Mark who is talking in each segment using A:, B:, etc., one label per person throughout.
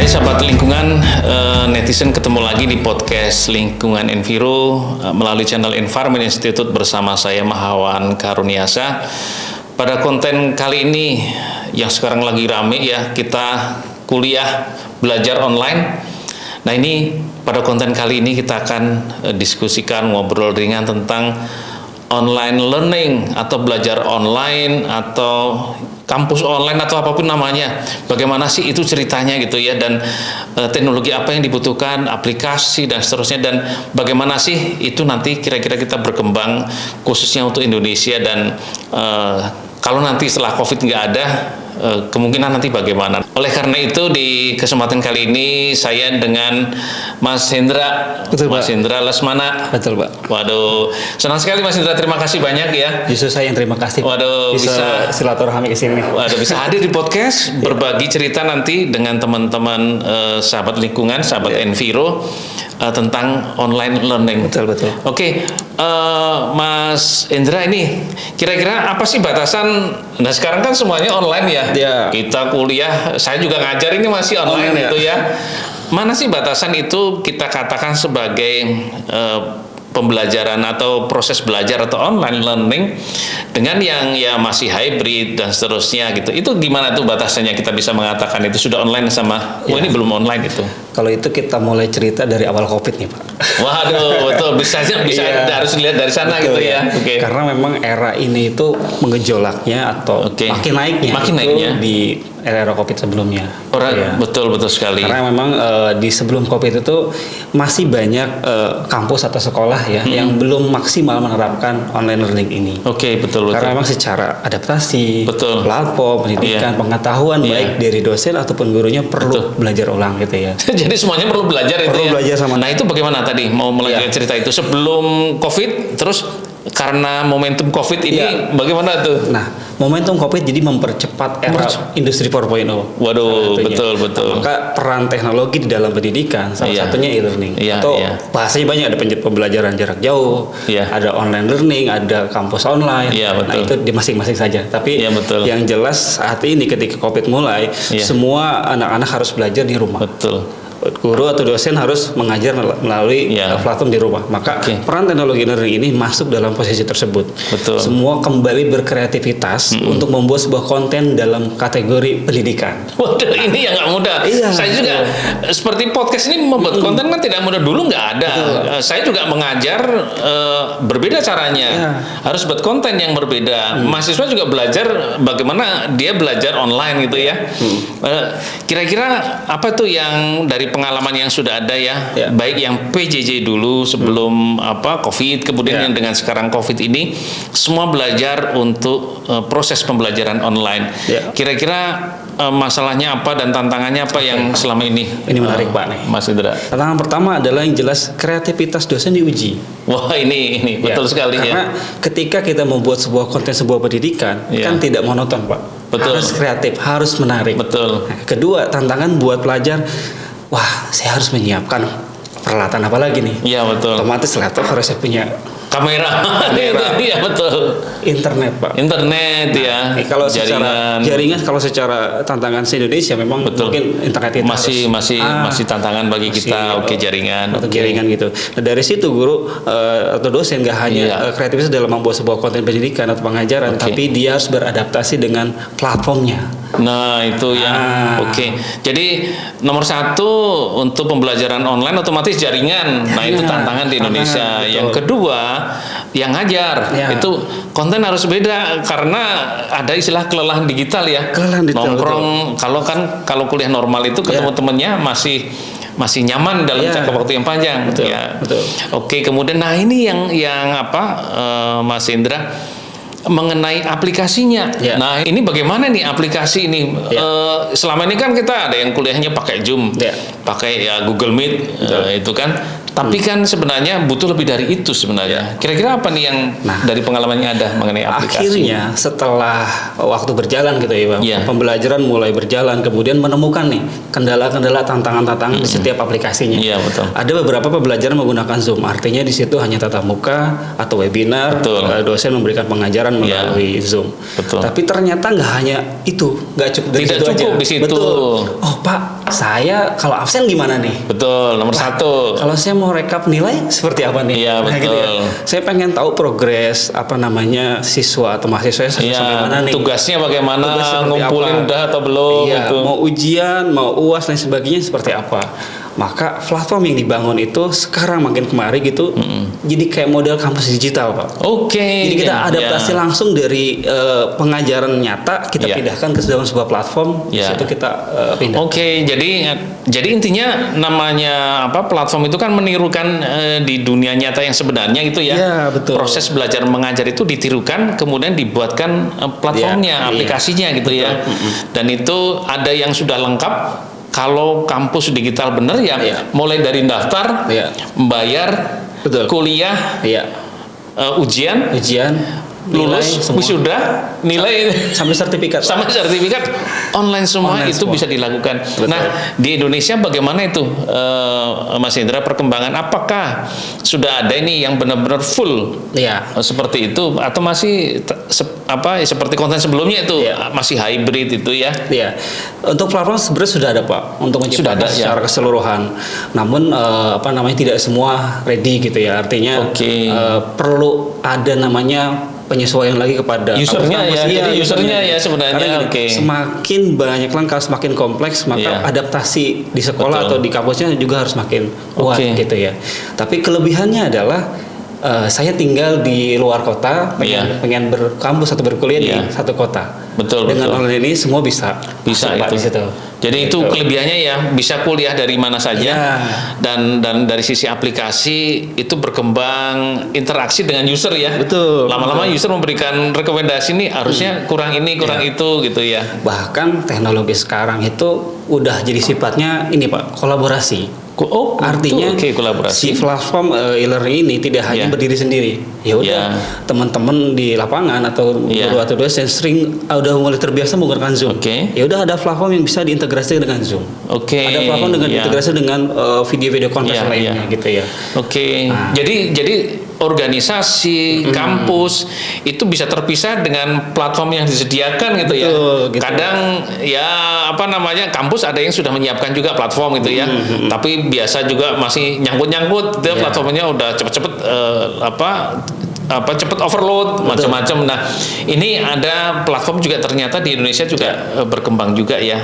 A: Hai sahabat lingkungan, netizen ketemu lagi di podcast Lingkungan Enviro melalui channel Environment Institute bersama saya Mahawan Karuniasa. Pada konten kali ini yang sekarang lagi rame ya, kita kuliah belajar online. Nah ini pada konten kali ini kita akan diskusikan, ngobrol ringan tentang online learning atau belajar online atau kampus online atau apapun namanya. Bagaimana sih itu ceritanya gitu ya, dan teknologi apa yang dibutuhkan, aplikasi dan seterusnya, dan bagaimana sih itu nanti kira-kira kita berkembang khususnya untuk Indonesia, dan kalau nanti setelah COVID nggak ada, kemungkinan nanti bagaimana. Oleh karena itu di kesempatan kali ini saya dengan Mas Hendra.
B: Betul,
A: Mas
B: Pak.
A: Hendra Lesmana.
B: Betul, Pak.
A: Waduh, senang sekali Mas Hendra, terima kasih banyak ya.
B: Justru saya yang terima kasih.
A: Waduh,
B: bisa silaturahmi ke sini.
A: Waduh, bisa hadir di podcast, berbagi cerita nanti dengan teman-teman sahabat lingkungan, sahabat Enviro tentang online learning.
B: Betul.
A: Oke, Mas Hendra, ini kira-kira apa sih batasan? Nah sekarang kan semuanya online ya.
B: Ya.
A: Kita kuliah, saya juga ngajar ini masih online
B: Online,
A: itu ya. Mana sih batasan itu kita katakan sebagai pembelajaran atau proses belajar atau online learning dengan yang ya masih hybrid dan seterusnya gitu. Itu gimana tuh batasannya kita bisa mengatakan itu sudah online sama ini belum online itu?
B: Kalau itu kita mulai cerita dari awal COVID nih, Pak.
A: Waduh, betul, bisa
B: Iya.
A: harus dilihat dari sana.
B: Betul,
A: gitu ya. Oke.
B: Karena memang era ini itu mengejolaknya atau makin naiknya di era COVID sebelumnya.
A: Orang betul sekali.
B: Karena memang di sebelum COVID itu masih banyak kampus atau sekolah ya yang belum maksimal menerapkan online learning ini.
A: Oke, betul.
B: Karena memang secara adaptasi, platform, pendidikan, pengetahuan baik dari dosen ataupun gurunya perlu belajar ulang gitu ya.
A: Jadi semuanya perlu belajar itu ya.
B: Belajar sama.
A: Nah itu bagaimana tadi mau melanjutkan cerita itu sebelum COVID, terus karena momentum COVID ini bagaimana tuh?
B: Nah, momentum COVID jadi mempercepat era industri 4.0.
A: Waduh, betul.
B: Maka peran teknologi di dalam pendidikan salah satunya e-learning. Atau bahasanya banyak, ada pembelajaran jarak jauh, ada online learning, ada kampus online. Nah, itu di masing-masing saja. Tapi yang jelas saat ini ketika COVID mulai, semua anak-anak harus belajar di rumah.
A: Betul.
B: Guru atau dosen harus mengajar melalui platform di rumah. Maka peran teknologi learning ini masuk dalam posisi tersebut.
A: Betul.
B: Semua kembali berkreativitas untuk membuat sebuah konten dalam kategori pendidikan.
A: Waduh, ini yang nggak mudah. Saya juga seperti podcast ini membuat konten kan tidak mudah, dulu nggak ada. Saya juga mengajar berbeda caranya. Harus buat konten yang berbeda. Mahasiswa juga belajar bagaimana dia belajar online gitu ya. Kira-kira apa tuh yang dari pengalaman yang sudah ada ya, baik yang PJJ dulu sebelum COVID, kemudian yang dengan sekarang COVID ini, semua belajar untuk proses pembelajaran online. Kira-kira masalahnya apa dan tantangannya apa yang selama ini?
B: Ini menarik Pak nih,
A: Mas Indra.
B: Tantangan pertama adalah yang jelas kreativitas dosen diuji.
A: Wah ini betul sekali
B: karena ketika kita membuat sebuah konten, sebuah pendidikan kan tidak monoton Pak.
A: Betul.
B: Harus kreatif, harus menarik.
A: Betul.
B: Kedua, tantangan buat pelajar. Wah, saya harus menyiapkan peralatan apa lagi nih?
A: Iya betul.
B: Otomatis laptop harus saya punya
A: kamera. Iya betul.
B: Internet Pak.
A: Internet
B: kalau secara jaringan, kalau secara tantangan se-Indonesia memang mungkin internet itu
A: masih tantangan bagi kita. Jaringan.
B: Atau jaringan gitu. Nah dari situ guru atau dosen nggak hanya kreativitas dalam membuat sebuah konten pendidikan atau pengajaran, tapi dia harus beradaptasi dengan platformnya.
A: Nah itu Jadi nomor satu untuk pembelajaran online otomatis jaringan. Nah itu tantangan di Indonesia. Yang kedua yang ngajar itu konten harus beda karena ada istilah kelelahan digital ya. Nongkrong kalau kuliah normal itu ketemu temennya masih nyaman dalam jangka waktu yang panjang. Oke, kemudian nah ini yang Mas Indra, mengenai aplikasinya. Nah ini bagaimana nih aplikasi ini? Selama ini kan kita ada yang kuliahnya pakai Zoom, pakai Google Meet, itu kan. Tapi kan sebenarnya butuh lebih dari itu sebenarnya. Kira-kira apa nih yang dari pengalamannya ada mengenai aplikasi?
B: Akhirnya setelah waktu berjalan gitu ya Bang, pembelajaran mulai berjalan, kemudian menemukan nih kendala-kendala, tantangan-tantangan di setiap aplikasinya. Ada beberapa pembelajaran menggunakan Zoom, artinya di situ hanya tatap muka atau webinar, dosen memberikan pengajaran pembelajaran melalui Zoom.
A: Betul.
B: Tapi ternyata nggak hanya itu, nggak cukup dari
A: Tidak
B: situ
A: cukup
B: aja.
A: di situ.
B: Betul. Oh Pak, saya kalau absen gimana nih?
A: Betul, nomor satu.
B: Kalau saya mau rekap nilai seperti apa nih?
A: Iya, betul.
B: Gitu ya. Saya pengen tahu progres siswa atau mahasiswa sampai mana nih?
A: Tugasnya bagaimana, ngumpulin udah atau belum?
B: Iya, gitu. Mau ujian, mau UAS dan sebagainya seperti apa? Maka platform yang dibangun itu sekarang makin kemari gitu, jadi kayak model kampus digital, Pak.
A: Oke.
B: Jadi kita adaptasi langsung dari pengajaran nyata kita pindahkan ke dalam sebuah platform, di situ kita pindah.
A: Oke, jadi intinya namanya platform itu kan menirukan di dunia nyata yang sebenarnya gitu ya.
B: Iya, betul.
A: Proses belajar mengajar itu ditirukan, kemudian dibuatkan platformnya, aplikasinya gitu ya. Dan itu ada yang sudah lengkap. Kalau kampus digital bener mulai dari daftar, membayar, kuliah, ujian, lulus, wisuda, nilai
B: sampai sertifikat.
A: Sama sertifikat online semua itu bisa dilakukan. Betul. Nah, di Indonesia bagaimana itu, Mas Indra, perkembangan? Apakah sudah ada ini yang benar-benar full seperti itu, atau masih seperti konten sebelumnya itu masih hybrid itu ya?
B: Iya. Untuk platform sebenarnya sudah ada, Pak, untuk menciptakan secara keseluruhan. Namun tidak semua ready gitu ya. Artinya perlu ada namanya penyesuaian lagi kepada
A: usernya jadi usernya sebenarnya.
B: Semakin banyak langkah, semakin kompleks, maka adaptasi di sekolah atau di kampusnya juga harus makin kuat gitu ya. Tapi kelebihannya adalah saya tinggal di luar kota, pengen berkampus atau berkuliah di satu kota.
A: Betul.
B: Dengan online ini semua bisa
A: itu. Di situ. Jadi itu kelebihannya bisa kuliah dari mana saja, dan dari sisi aplikasi itu berkembang interaksi dengan user ya.
B: Betul.
A: Lama-lama user memberikan rekomendasi nih harusnya kurang ini kurang itu gitu ya.
B: Bahkan teknologi sekarang itu udah jadi sifatnya ini, Pak, kolaborasi. Artinya si platform e-learning ini tidak hanya berdiri sendiri. Ya udah, teman-teman di lapangan atau guru atau dosen sering udah mulai terbiasa menggunakan Zoom. Ya udah, ada platform yang bisa diintegrasikan dengan Zoom. Ada platform dengan integrasi dengan video-video konferensi lainnya gitu ya.
A: Jadi organisasi, kampus itu bisa terpisah dengan platform yang disediakan gitu ya. Gitu. Kadang kampus ada yang sudah menyiapkan juga platform gitu ya. Tapi biasa juga masih nyangkut-nyangkut, platformnya udah cepet-cepet cepet overload macam-macam. Nah, ini ada platform juga ternyata di Indonesia juga berkembang juga ya.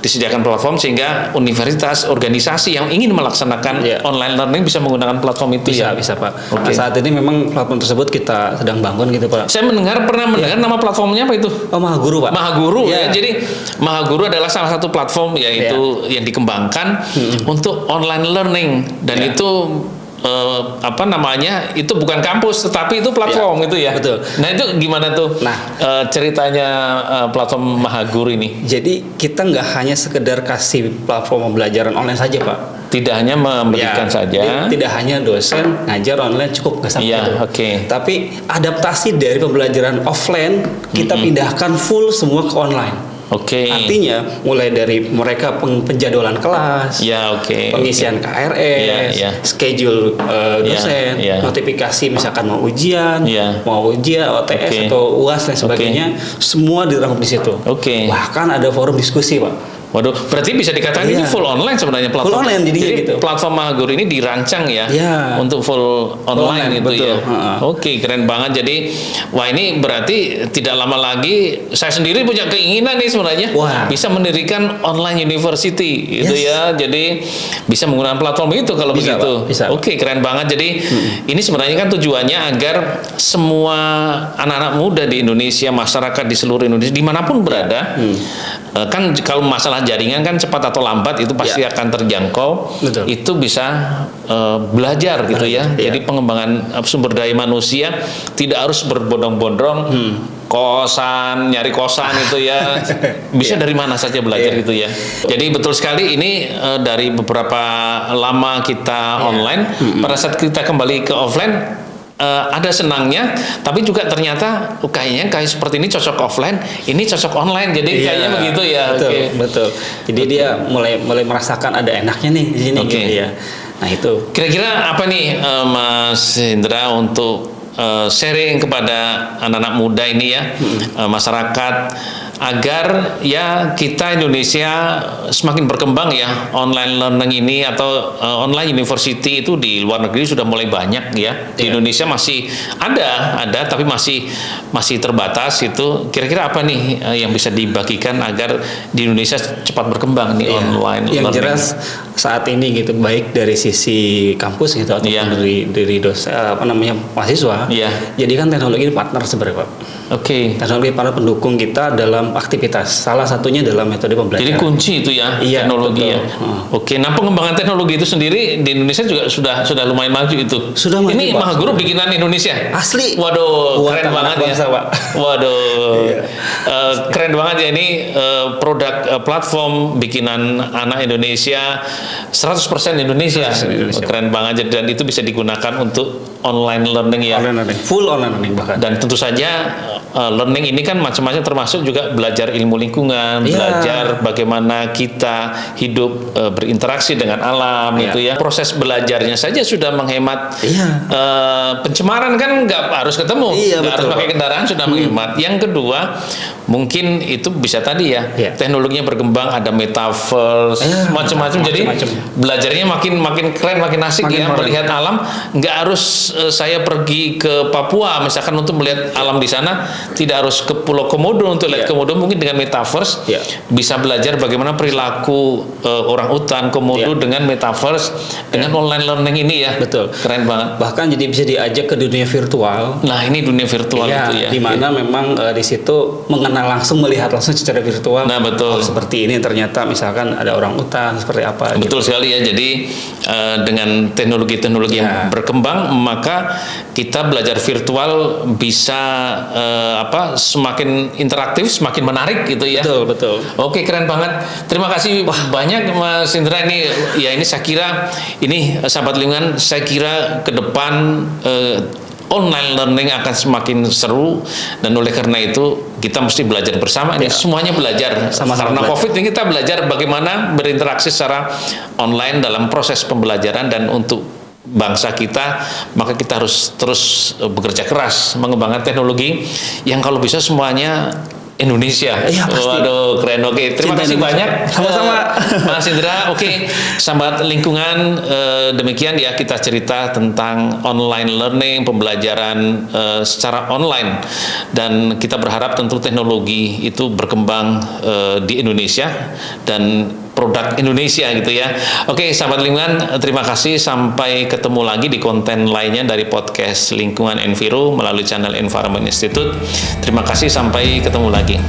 A: Disediakan platform sehingga universitas, organisasi yang ingin melaksanakan online learning bisa menggunakan platform itu.
B: Bisa, Pak. Nah, saat ini memang platform tersebut kita sedang bangun gitu, Pak.
A: Saya pernah mendengar nama platformnya apa itu?
B: Mahaguru, Pak.
A: Mahaguru ya. Jadi Mahaguru adalah salah satu platform yaitu yang dikembangkan untuk online learning, dan itu itu bukan kampus tetapi itu platform gitu ya.
B: Betul.
A: Nah, itu gimana tuh ceritanya platform Mahaguru ini?
B: Jadi kita nggak hanya sekedar kasih platform pembelajaran online saja, Pak.
A: Tidak hanya memberikan saja.
B: Tidak hanya dosen ngajar online cukup, nggak sampai itu. Tapi adaptasi dari pembelajaran offline kita pindahkan full semua ke online. Artinya mulai dari mereka penjadwalan kelas, pengisian KRS, schedule dosen, notifikasi misalkan mau ujian, OTS atau UAS dan sebagainya, semua dirangkum di situ. Bahkan ada forum diskusi, Pak.
A: Waduh, berarti bisa dikatakan ini full online sebenarnya platform.
B: Full online jadi gitu.
A: Platform Mahaguru ini dirancang untuk full online gitu ya. Keren banget. Jadi, ini berarti tidak lama lagi saya sendiri punya keinginan nih sebenarnya bisa mendirikan online university gitu ya. Jadi bisa menggunakan platform itu kalau begitu. Keren banget. Jadi ini sebenarnya kan tujuannya agar semua anak-anak muda di Indonesia, masyarakat di seluruh Indonesia dimanapun berada, kan kalau masalah jaringan kan cepat atau lambat itu pasti akan terjangkau. Itu bisa belajar gitu ya. Jadi pengembangan sumber daya manusia tidak harus berbondong-bondong nyari kosan itu ya. Bisa dari mana saja belajar gitu ya. Jadi betul sekali ini dari beberapa lama kita online, pada saat kita kembali ke offline ada senangnya, tapi juga ternyata kayaknya kayak seperti ini cocok offline, ini cocok online, jadi kayaknya begitu ya.
B: Betul. Jadi dia mulai merasakan ada enaknya nih di sini gitu ya. Nah itu.
A: Kira-kira apa nih Mas Indra untuk sharing kepada anak-anak muda ini ya, masyarakat, agar ya kita Indonesia semakin berkembang ya, online learning ini atau online university itu di luar negeri sudah mulai banyak ya. Di Indonesia masih ada tapi masih terbatas itu. Kira-kira apa nih yang bisa dibagikan agar di Indonesia cepat berkembang nih online
B: yang
A: learning?
B: Jelas saat ini gitu, baik dari sisi kampus gitu ataupun dari dosen mahasiswa. Jadi kan teknologi ini partner sebenarnya, Pak. Teknologi partner pendukung kita dalam aktivitas. Salah satunya dalam metode pembelajaran.
A: Jadi kunci itu ya, teknologi betul. Ya. Nah, pengembangan teknologi itu sendiri di Indonesia juga sudah lumayan maju itu.
B: Sudah maju,
A: ini Mahaguru bikinan Indonesia.
B: Asli.
A: Waduh, keren banget ya.
B: Pak.
A: Waduh. Keren banget ya ini produk platform bikinan anak Indonesia 100% Indonesia. Keren banget dan itu bisa digunakan untuk online learning ya.
B: Full online learning bahkan.
A: Dan tentu saja learning ini kan macam-macam, termasuk juga belajar ilmu lingkungan, belajar bagaimana kita hidup berinteraksi dengan alam itu ya. Proses belajarnya saja sudah menghemat pencemaran kan nggak harus ketemu, nggak harus pakai kendaraan, sudah menghemat. Yang kedua mungkin itu bisa tadi ya, teknologinya berkembang, ada metaverse, macam-macam. Jadi belajarnya makin keren, makin asik ya, melihat alam. Nggak harus saya pergi ke Papua misalkan untuk melihat alam di sana, tidak harus ke Pulau Komodo untuk lihat Komodo. Mungkin dengan metaverse bisa belajar bagaimana perilaku orang utan Komodo dengan metaverse, dengan online learning ini ya.
B: Betul,
A: keren banget.
B: Bahkan jadi bisa diajak ke dunia virtual.
A: Nah, ini dunia virtual itu ya.
B: Di mana memang di situ mengenal langsung, melihat langsung secara virtual.
A: Nah, betul.
B: Seperti ini ternyata misalkan ada orang utan seperti apa.
A: Betul sekali ya. Jadi dengan teknologi-teknologi yang berkembang, maka kita belajar virtual bisa semakin interaktif, semakin menarik gitu ya.
B: Betul.
A: Oke, keren banget. Terima kasih banyak Mas Indra. Ini saya kira ini sahabat lingkungan, saya kira ke depan online learning akan semakin seru, dan oleh karena itu kita mesti belajar bersama. Ini semuanya belajar karena COVID ini, kita belajar bagaimana berinteraksi secara online dalam proses pembelajaran. Dan untuk bangsa kita, maka kita harus terus bekerja keras mengembangkan teknologi yang kalau bisa semuanya Indonesia. Waduh, keren. Oke, terima kasih banyak.
B: Sama-sama
A: Mas Indra. Oke, sahabat lingkungan, demikian ya kita cerita tentang online learning, pembelajaran secara online, dan kita berharap tentu teknologi itu berkembang di Indonesia dan produk Indonesia gitu ya. Oke, sahabat lingkungan, terima kasih. Sampai ketemu lagi di konten lainnya dari podcast Lingkungan Enviro melalui channel Environment Institute. Terima kasih, sampai ketemu lagi.